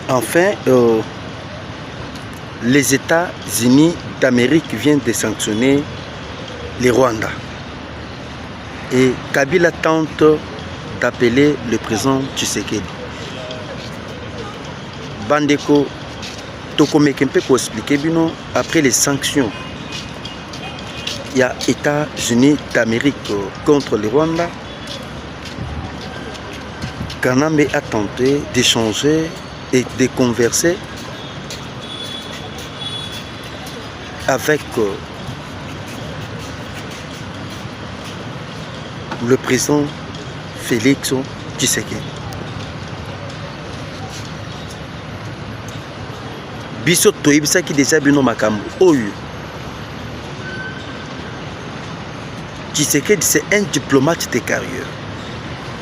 Enfin, les États-Unis d'Amérique viennent de sanctionner les Rwandais. Et Kabila tente d'appeler le président Tshisekedi. Bandeko, Tokomekempe pour expliquer, bino, après les sanctions, il y a États-Unis d'Amérique contre les Rwandais. Kanambe a tenté d'échanger et de converser avec le président Félix Tshisekedi. Biso toyebisa ki déjà bino makambo oyo. Tshisekedi c'est un diplomate de carrière.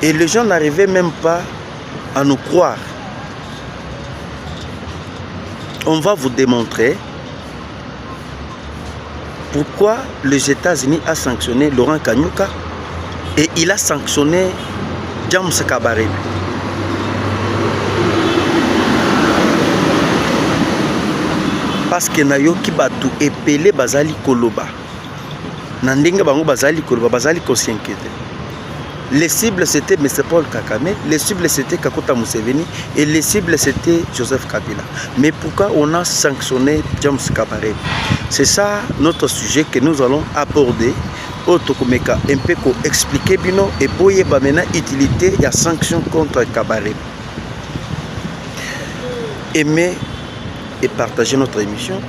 Et les gens n'arrivaient même pas à nous croire. On va vous démontrer pourquoi les États-Unis ont sanctionné Laurent Kanyuka et il a sanctionné James Kabarebe. Parce que nayoki batu epele bazali koloba. Nandinga bango bazali koloba bazali kosienquête. Les cibles c'était M. Paul Kagame, les cibles c'était Kakota Museveni et les cibles c'était Joseph Kabila. Mais pourquoi on a sanctionné James Kabarebe? C'est ça notre sujet que nous allons aborder. Otokomeka un peu pour expliquer bino et boye ba maintenant utilité il y a sanctions contre Kabarebe. Aimez et partagez notre émission.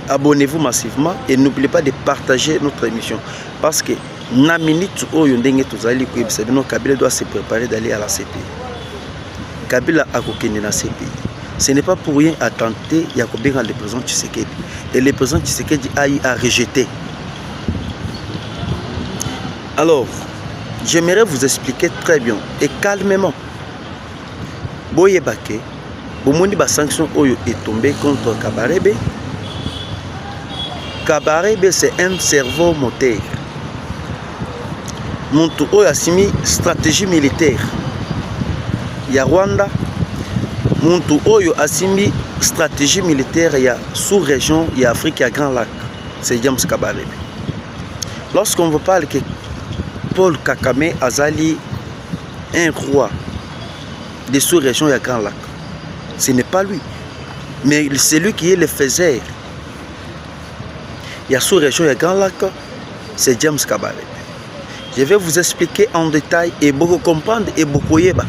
Abonnez-vous massivement et n'oubliez pas de partager notre émission parce que na minute oyo ndenge tozali koyebisa bino Kabila doit se préparer d'aller à la CPI. Kabila a kokende na CPI. Ce n'est pas pour rien à tenter ya kobenga le président Tshisekedi. Et le président Tshisekedi a rejeté. Alors, j'aimerais vous expliquer très bien et calmement. Boyebake, bomoni ba sanction oyo est tombé contre Kabarebe. Kabarebe c'est un cerveau moteur. Muntu oyo asimi stratégie militaire ya Rwanda, muntu oyo asimi stratégie militaire ya sous-région ya Afrique ya Grand Lac, c'est James Kabarebe. Lorsqu'on vous parle que Paul Kagame azali un roi des sous-régions ya Grand Lac, ce n'est pas lui, mais c'est lui qui est le faiseur. Ya sous-région ya Grand Lac, c'est James Kabarebe. Je vais vous expliquer en détail et beaucoup comprendre et beaucoup yeba.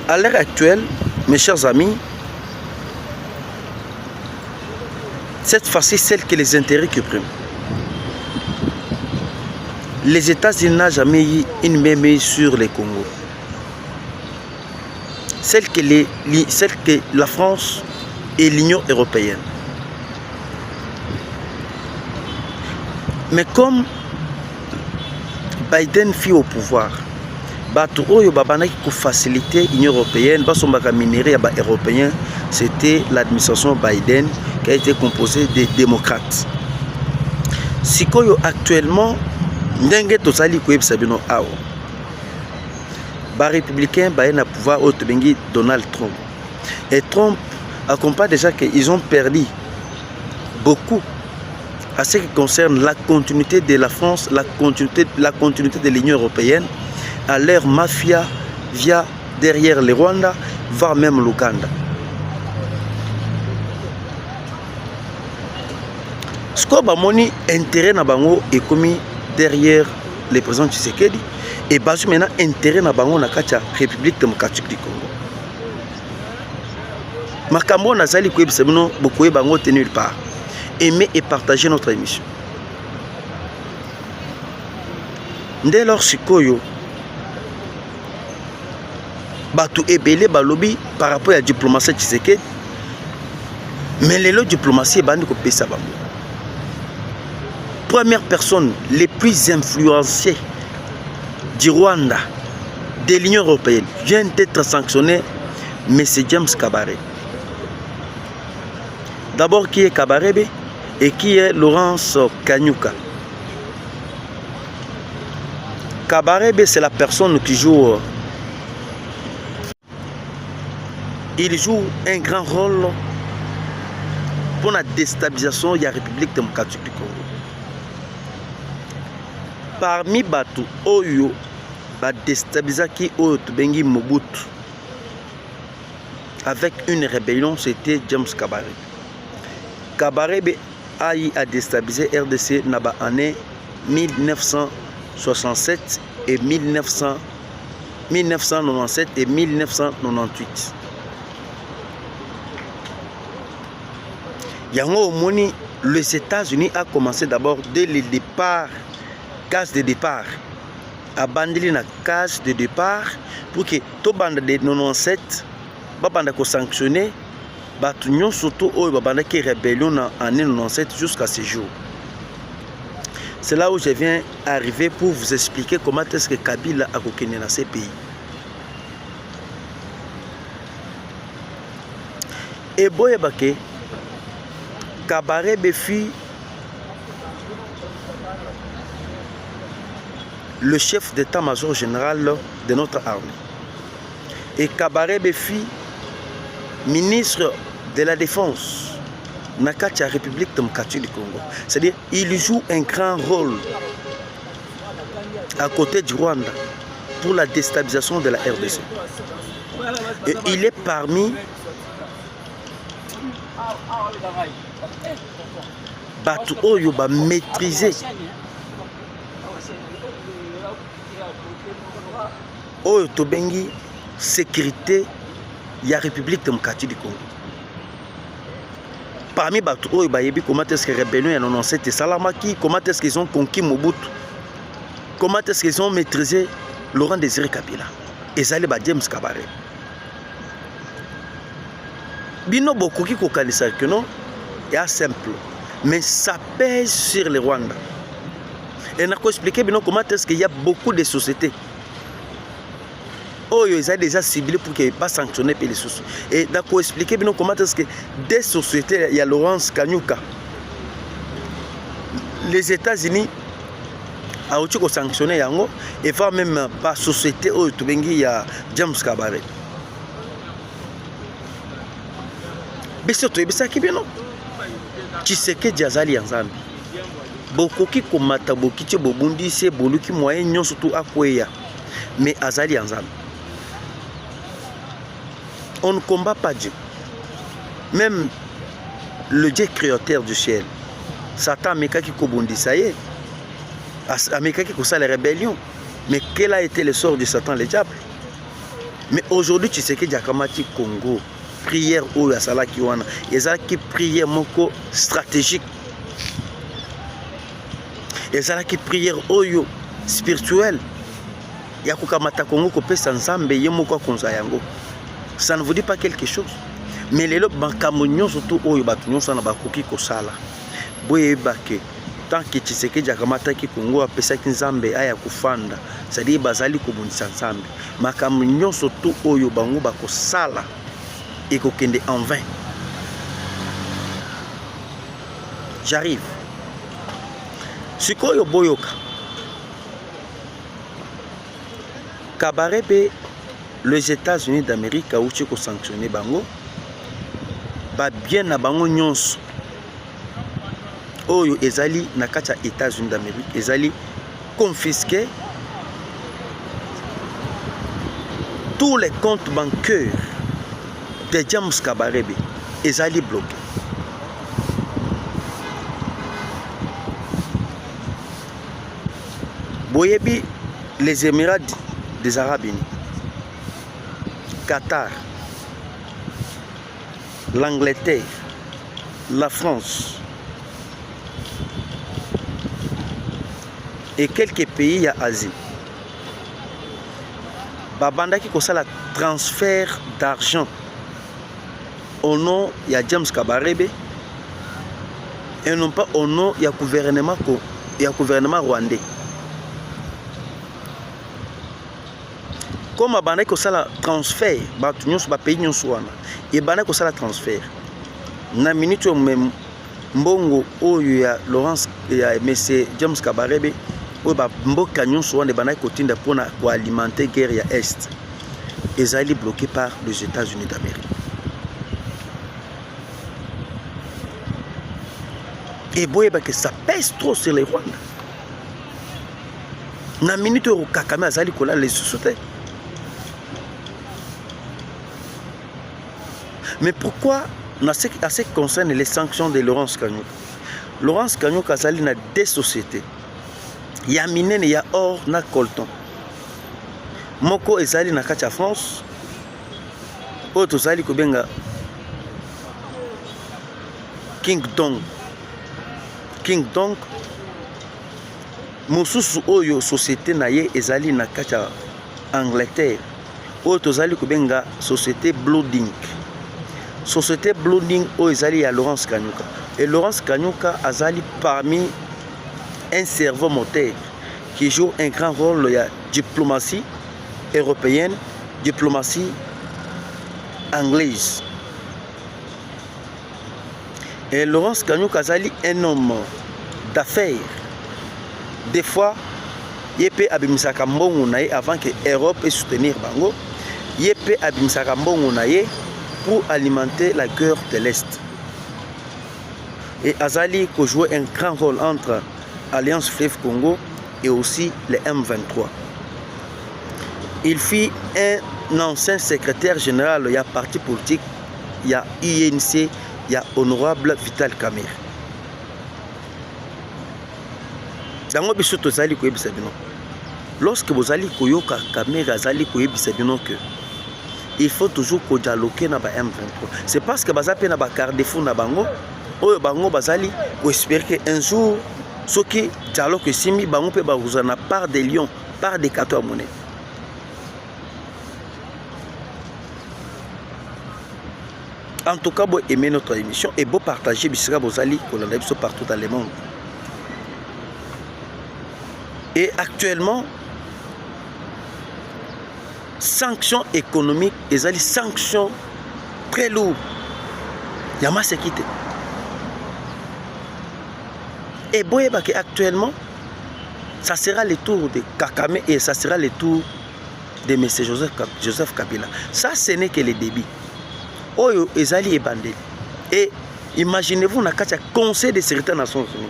À l'heure actuelle, mes chers amis, cette fois-ci, celle que les intérêts qui priment. Les États-Unis n'ont jamais eu une main sur les Congo. Celle que la France et l'Union européenne. Mais comme Biden fut au pouvoir, pour faciliter l'Union européenne, c'était l'administration Biden qui a été composée des démocrates. Si actuellement, les républicains ont pouvoir Donald Trump. Et Trump accompagne déjà qu'ils ont perdu beaucoup à ce qui concerne la continuité de la France, la continuité de l'Union européenne, à leur mafia via derrière le Rwanda, voire même l'Ouganda. Ce que bamoni intérêt na bango est commis derrière le président Tshisekedi et basu maintenant intérêt na bango na kacha République démocratique du Congo. Makambo na zali koyebisa bino bokoye bango nulle part. Aimez et partagez notre émission. Dès lors sikoyo batu ebele balobi par rapport à la diplomatie Tshisekedi, mais les diplomatie bandi ko pesa bango. Première personne les plus influencées du Rwanda, de l'Union européenne, vient d'être sanctionné, M. James Kabarebe. D'abord, qui est Kabarebe et qui est Laurence Kanyuka. Kabarebe, c'est la personne qui joue. Il joue un grand rôle pour la déstabilisation de la République démocratique du Congo. Parmi Batu Oyo, la déstabilisation qui Bengi Mobutu avec une rébellion, c'était James Kabarebe. Kabarebe a déstabilisé RDC dans les années 1967 et 1997 et 1998. Les États-Unis ont commencé d'abord dès le départ, case de départ, à bandir la case de départ pour que tout bande de 97 bande sanctionner batunion surtout au bande qui rébellion en année 97 jusqu'à ce jour. C'est là où je viens arriver pour vous expliquer comment est-ce que Kabila a reconnu dans ces pays. Et Boyabake Kabarebe fut le chef d'état-major général de notre armée. Et Kabarebe fut ministre de la Défense dans la République démocratique du Congo. C'est-à-dire qu'il joue un grand rôle à côté du Rwanda pour la déstabilisation de la RDC. Et il est parmi Batu Oyo ba maîtriser Oyo Tobengi sécurité de la République démocratique du Congo. Parmi Batu Oyo ba yebi comment est-ce que rébellion en 97 et Salamaki, comment est-ce qu'ils ont conquis Mobutu, comment est-ce qu'ils ont maîtrisé Laurent Désiré Kabila et Zali ba James Kabarebe. Bino beaucoup qui kokanisa que non, c'est simple, mais ça pèse sur les Rwandais. Et on a expliqué comment est-ce qu'il y a beaucoup de sociétés. Oh, ils ont déjà ciblé pour qu'ils ne pas sanctionner les sociétés. Et on a expliqué comment est-ce que des sociétés, il y a Laurence Kanyuka, les États-Unis ont sanctionné Yango et va même pas société où il y a James Kabarebe. Biso to ebisaki bino Tshisekedi azali Nzambe bokoki komata bokiti bobundisi boluki moyen nyonso tu akweya mais azali Nzambe. On ne combat pas Dieu. Même le Dieu créateur du ciel, Satan amekaki kobundisa ye, amekaki kosala rébellion. Mais quel a été le sort de Satan, le diable? Mais aujourd'hui Tshisekedi akamati Congo. Prière ou la sala qui wana ezalaki prière moko stratégique ezalaki prière oyo spirituelle ya kokamata Congo kopesa Nzambe ye moko akonza yango. Ça ne vous dit pas quelque chose, mais lelo makambo nyonso tu oyo bato nyonso na bakoki kosala boyebake tant que Tshisekedi akamataki Congo apesaki Nzambe aya kufanda, c'est-à-dire bazali kobundisa Nzambe makambo nyonso tu oyo bango bakosala et kokende en vain. J'arrive. Sikoyo boyoka. Kabarebe, les États-Unis d'Amérique a ouchi ko sanctionner bango. Ba bien na bango nyonso. Oyo ezali na kati États-Unis d'Amérique, ezali confisqué tous les comptes bancaires de James Kabarebe ezali bloqué. Boyebi, les Émirats des Arabes Unis, Qatar, l'Angleterre, la France et quelques pays à Asie. Babanda qui a la transfert d'argent au nom de James Kabarebe et non pas au nom du gouvernement rwandais. Comme Babanda qui a la transfert, et Babanda qui a la transfert. Na minute même mbongo oyo ya Laurence ya monsieur James Kabarebe oyo bamboka nyonso wana ebandaki kotinda mpona koalimenter guerre ya est ezali bloqué par les États-Unis d'Amérique. Et boyeba que ça pèse trop sur les Rwandais. Na minute oyo Kakame azali kolala les sous-soutés. Mais pourquoi, à ce qui concerne les sanctions de Laurence Kanyuka, Laurence Kanyuka azali na deux sociétés. Il y a minene, il y a or na colton. Moko ezali na kati ya France. Oyo tozali kobenga Kingdom. Mosusu oyo société na ye ezali na kati ya Angleterre. Oyo tozali kobenga société Blooding. Société Blooding oyo ezali ya Laurence Kanyuka. Et Laurence Kanyuka azali parmi un cerveau moteur qui joue un grand rôle de diplomatie européenne, diplomatie anglaise. Et Laurence Kanyuka azali un homme d'affaires. Des fois, il peut abimisaka mbongo na ye avant que l'Europe ait soutenir bango. Il peut abimisaka mbongo na ye pour alimenter la guerre de l'Est. Et Azali a joué un grand rôle entre Alliance Fleuve Congo et aussi les M23. Il fut un ancien secrétaire général, il y a parti politique, il y a UNC, il y a honorable Vital Kamerhe. Lorsque vous allez koyoka Kamerhe azali koyebisa bino que il faut toujours dialoguer na ba M23. C'est parce que bazape na ba carrefour na bango, oyo bango bazali ko espérer que un jour soki dialogue simi bango pe ba uzana part des lions, part des cadeaux à monnaie. En tout cas, vous aimez notre émission et vous partagez Bissira Bozali partout dans le monde. Et actuellement, sanctions économiques, et des sanctions très lourdes. Il y a ma sécurité. Et boyeba que actuellement, ça sera le tour de Kakame et ça sera le tour de M. Joseph Kabila. Ça, ce n'est que le début. Oyo ezali ebandeli. Et imaginez-vous na kati ya Conseil de sécurité des Nations Unies.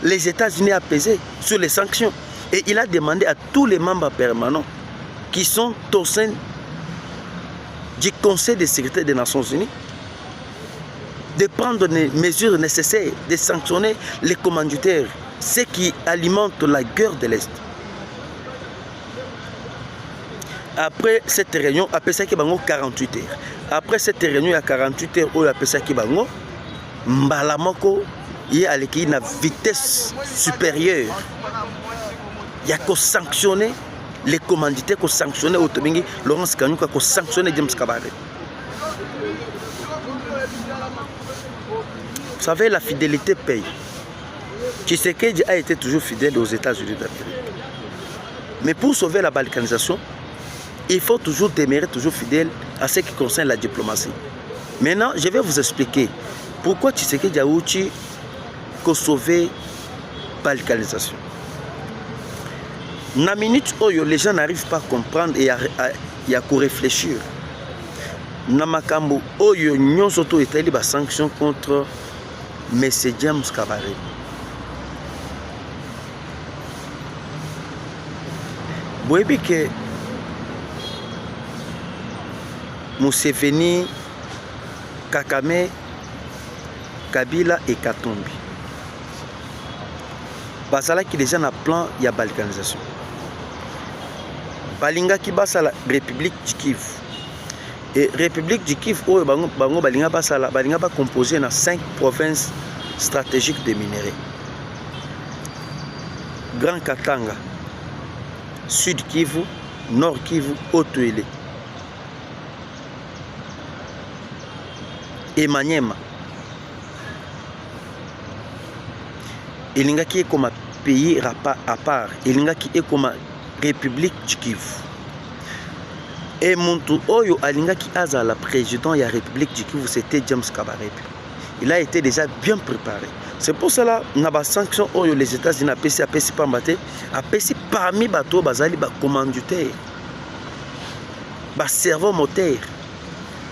Les États-Unis ont pesé sur les sanctions et il a demandé à tous les membres permanents qui sont au sein du Conseil de sécurité des Nations Unies de prendre les mesures nécessaires, de sanctionner les commanditaires, ceux qui alimentent la guerre de l'Est. Après cette réunion, après ça, il y a 48 heures. Après cette réunion, il y a 48 heures, après ça, il y a Mbalamoko, il y a une vitesse supérieure. Il y a qu'à sanctionner les commanditaires, qu'à sanctionner Laurence Kanyuka, qu'à sanctionner James Kabaré. Vous savez, la fidélité paye. Tshisekedi a été toujours fidèle aux États-Unis d'Amérique. Mais pour sauver la balkanisation, il faut toujours demeurer toujours fidèle à ce qui concerne la diplomatie. Maintenant, je vais vous expliquer pourquoi Tshisekedi a outil que sauver la balkanisation. Dans la minute où les gens n'arrivent pas à comprendre et à réfléchir, dans la makambo où nous avons été des sanctions contre M. James Kabaré. Vous voyez que Museveni, Kakame, Kabila et Katumbi. Basala qui déjà na plan ya balkanisation. Balinga qui basa la République du Kivu. Et République du Kivu oh bango balinga basala balinga ba composé na 5 provinces stratégiques de minerais. Grand Katanga, Sud Kivu, Nord Kivu, Haut-Uele. Et Maniema. Il qui est comme un pays à part. Il qui est comme une République du Kivu. Et Muntu Oyo Alinga qui a la président de la République du Kivu, c'était James Kabaré. il a été déjà bien préparé. C'est pour cela que les sanctions que les États-Unis ont parmi bateaux bazali ba commanditaire, ba serveur moteur,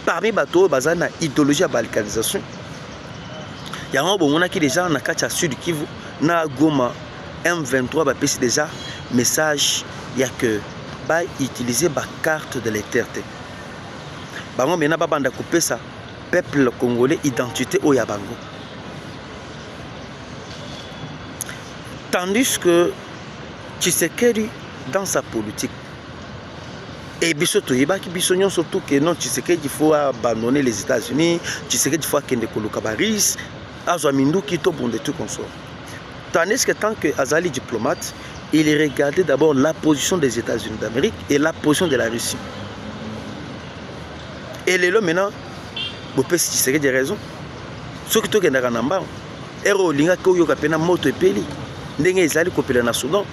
parmi bateaux bazali na idéologie à balkanisation. Il y a un bon qui déjà na kacha sud Kivu na Goma M23 ba pesi déjà message il y a que ba utiliser ba carte de l'éternité. Bango mena ba banda couper ça peuple congolais identité au Yabango. Tandis que Tshisekedi dans sa politique et bisoto yebaki bisonyon surtout que non Tshisekedi il faut abandonner les États-Unis, Tshisekedi il faut kende koluka baris, azwa minduki to bonde tout consort. Tandis que tant que Azali diplomate, il regardait d'abord la position des États-Unis d'Amérique et la position de la Russie. Et les lots maintenant, vous pouvez se dire des raisons. Ce qui est en Namba, Ero Linga Koyo Kapena Moto et Peli, Ndenge Izali Kopela na Soudan,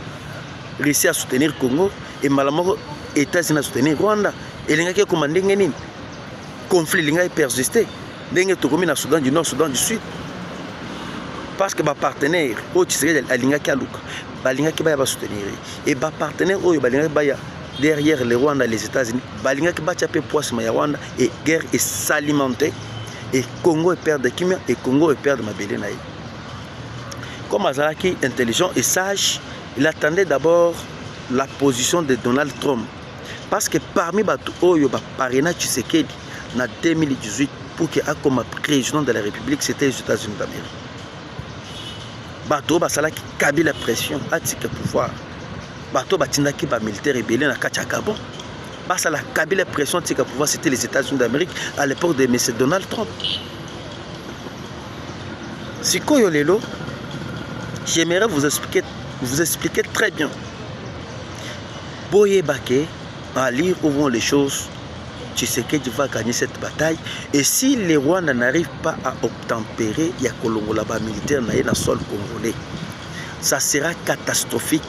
Russie a soutenir Congo et Malamoko États-Unis a soutenir Rwanda. Et Linga qui a commandé Ngenin. Conflit Linga est persisté. Ndenge Tokomi na Soudan du Nord, Soudan du Sud. Parce que ma partenaire, au Tshisekedi a Linga Kaluka, Balinga qui va soutenir. Et ma partenaire, au Balinga Baya. Derrière les Rwanda et les États-Unis, Balinga qui bat un peu poids sur Rwanda et guerre est s'alimenter et Congo est perdre de Kimia et Congo est perdre Mabélé Naï. Comme Azaraki intelligent et sage, il attendait d'abord la position de Donald Trump parce que parmi Batou Oyo Parena Tshisekedi en 2018 pour qu'il ait comme président de la République, c'était les États-Unis d'Amérique. Batou Basalaki Kabila la pression à titre pouvoir. Bato batindaki ba militaire rebelle na Kachakabon. Basa la Kabila pression tika pouvoir c'était les États-Unis d'Amérique à l'époque de M. Donald Trump. Sikoyo lelo, j'aimerais vous expliquer très bien. Boye Baké, à lire où vont les choses, Tshisekedi va gagner cette bataille. Et si les Rwandais n'arrivent pas à obtempérer, il y a Kolongo là-bas militaire dans le sol congolais. Ça sera catastrophique.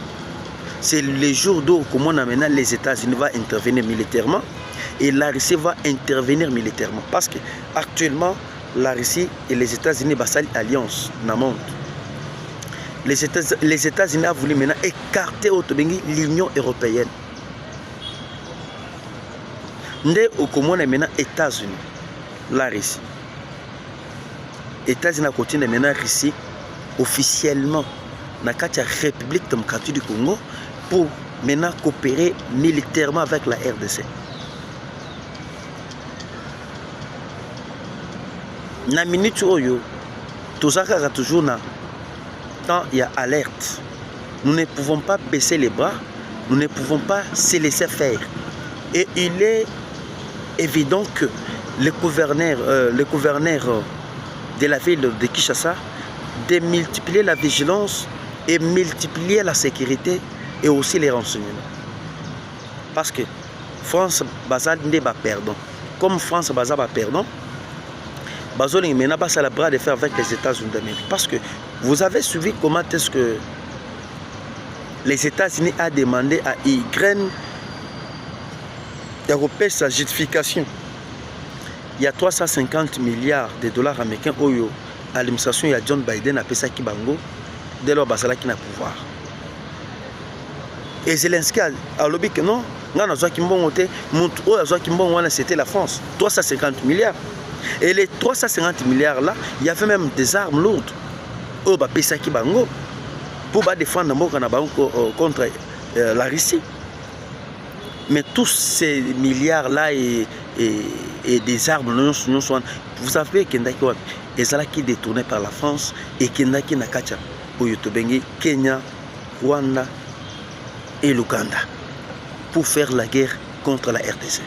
C'est le jour d'où maintenant les États-Unis vont intervenir militairement et la Russie va intervenir militairement. Parce que actuellement, la Russie et les États-Unis sont en alliance dans le monde. Les États-Unis ont voulu maintenant écarter l'Union européenne. Ndé au Comone maintenant États-Unis, la Russie. États-Unis continuent maintenant Russie officiellement dans la République démocratique du Congo pour maintenant coopérer militairement avec la RDC. Na minute oyo, tozaka toujours na quand il y a alerte. Nous ne pouvons pas baisser les bras, nous ne pouvons pas se laisser faire. Et il est évident que le gouverneur de la ville de Kinshasa de multiplier la vigilance et multiplier la sécurité et aussi les renseignements. Parce que France Bazal n'est pas perdant. Comme France Bazal va perdant, Bazol n'a pas la bras de faire avec les États-Unis d'Amérique. Parce que vous avez suivi comment est-ce que les États-Unis ont demandé à Ukraine de repérer sa justification. Il y a 350 milliards de dollars américains au à l'administration de John Biden a fait Kibango dès lors Basala qui n'a pouvoir. Et Zelensky a lobby que non, c'était la France, 350 milliards. Et les 350 milliards là, il y avait même des armes lourdes au Bapesa Kibango pour défendre contre la Russie. Mais tous ces milliards là et des armes, vous savez qu'il y a des qui détournés par la France et qu'il y a qui Nakacha, Kenya, Rwanda et l'Ouganda pour faire la guerre contre la RDC.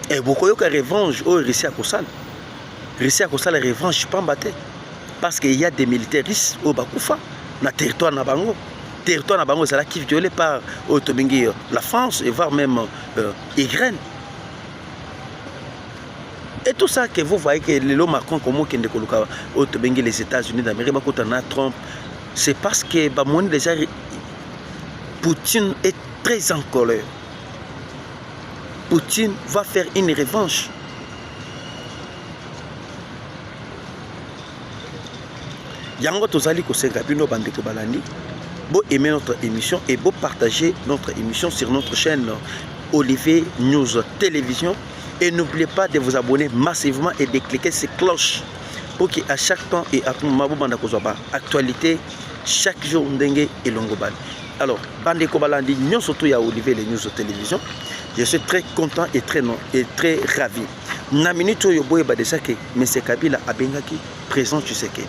Et beaucoup de revanche au Russie à Kossal. Russie à Kossal revanche pas battre parce qu'il y a des militaires russes au Bakoufa, dans le territoire Nabango. Territoire Nabango, c'est là qui est violé par la France et voire même Ukraine. Et tout ça que vous voyez que le Macron comme les États-Unis d'Amérique, Trump, c'est parce que déjà Poutine est très en colère. Poutine va faire une revanche. Yango tozali kosenga bino bandeko balandi. Bo aimer notre émission et bo partager notre émission sur notre chaîne Olivier News Télévision. Et n'oubliez pas de vous abonner massivement et de cliquer sur cloche pour qu'à chaque temps et à tout moment, vous avez actualité chaque jour ndenge et longobal. Alors, bandeko balandi, nous surtout à Olivier les News Télévision. Je suis très content et très ravi. Na minute yo boye ba déjà que M. Kabila abengaki présent Tshisekedi.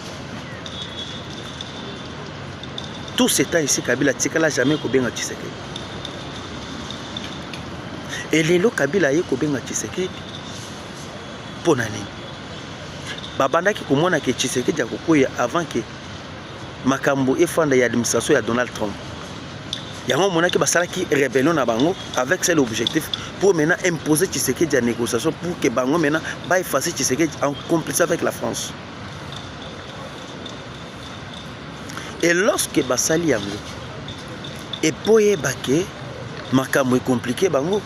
Tout ce temps ici, Kabila tikala jamais kobenga Tshisekedi. Et lelo Kabila ye kobenga Tshisekedi. Ponani. Babandaki komona ke Tshisekedi akokoya avant que makambo efanda ya administration ya Donald Trump. Yango monaki basalaki rébellion na bango avec cet objectif pour maintenant imposer Tshisekedi à négociation pour que bango maintenant ba effacer Tshisekedi en complice avec la France. Et lorsque basali yango et poye bake makambo est compliqué bango.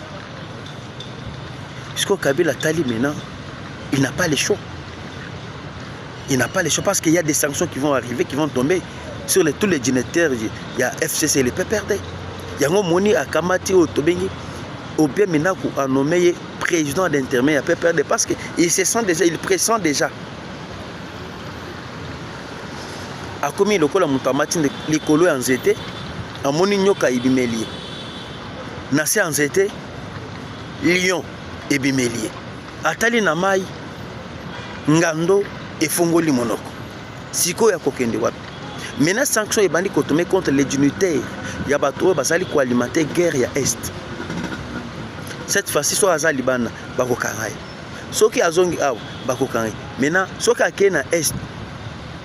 Puisque Kabila tali maintenant, il n'a pas le choix. Il n'a pas le choix parce qu'il y a des sanctions qui vont arriver, qui vont tomber sur tous les dignitaires. Il y a FCC, les PPRD. Il y a un moni à Kamati au Tobengi, au bien maintenant qu'on a nommé président d'intermédiaire à PPRD parce qu'il se sent déjà, il pressent déjà. A commis le col à Moutamati, les colos en zété, à moni nyoka ibimeli. Nassé en zété, Lyon. Ebimelié. Atali na mai ngando efongoli monoko. Siko ya kokende wapi. Mena sanction ebandi kotomé contre les dignitaires. Ya bato basali ko alimenter guerre ya est. Cette fois-ci so azali bana bako kangai. Soki azongi aw bako kangai. Mena soki akena est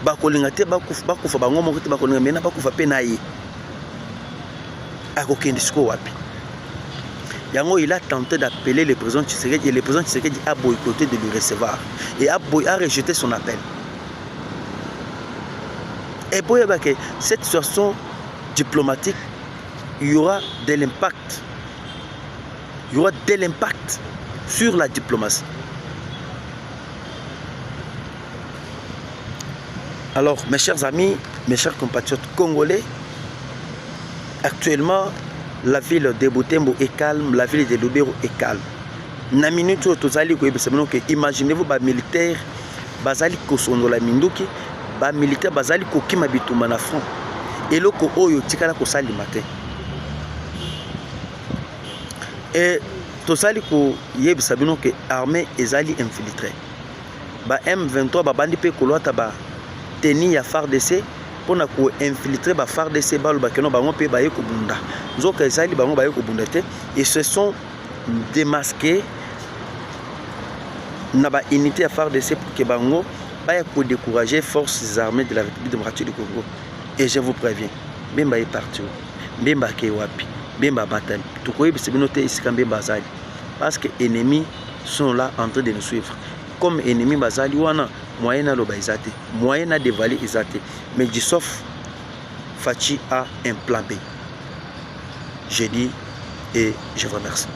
bako lingate bakufa bango moko te bako mena bakufa pe na ye. Akokende siko wapi. Yango, il a tenté d'appeler le président Tshisekedi et le président Tshisekedi a boycotté de le recevoir et a rejeté son appel. Et pour cette situation diplomatique, il y aura de l'impact. Il y aura de l'impact sur la diplomatie. Alors, mes chers amis, mes chers compatriotes congolais, actuellement, la ville de Butembo est calme, la ville de Lubero est calme. Na minute imaginez-vous ba militaire bazali kosondo la minduki, ba militaire bazali kokima bituma na front. Et loko oyo tikala ko sali matin. Et tosali ko yebisa bino ke armée ezali infiltrée. Ba M23 ba bandi pe kolota ba teni ya FARDC pour ko infiltrer ba FARDC ba bakeno bango pe ba yeko bunda. Nzoka ezali bango ba yeko bunda te et se sont démasqués na ba unité ya FARDC pour que bango ba yeko décourager forces armées de la République démocratique du Congo. Et je vous préviens, Bemba est parti. Bemba ke wapi. Bemba batami. Tukoye bisibinote isikambe bazali. Parce que les ennemis sont là en train de nous suivre. Comme ennemis bazali wana moyen à l'obésité, moyen à dévaler isaté. Mais du sauf Fachi a un plan B. Je dis et je vous remercie.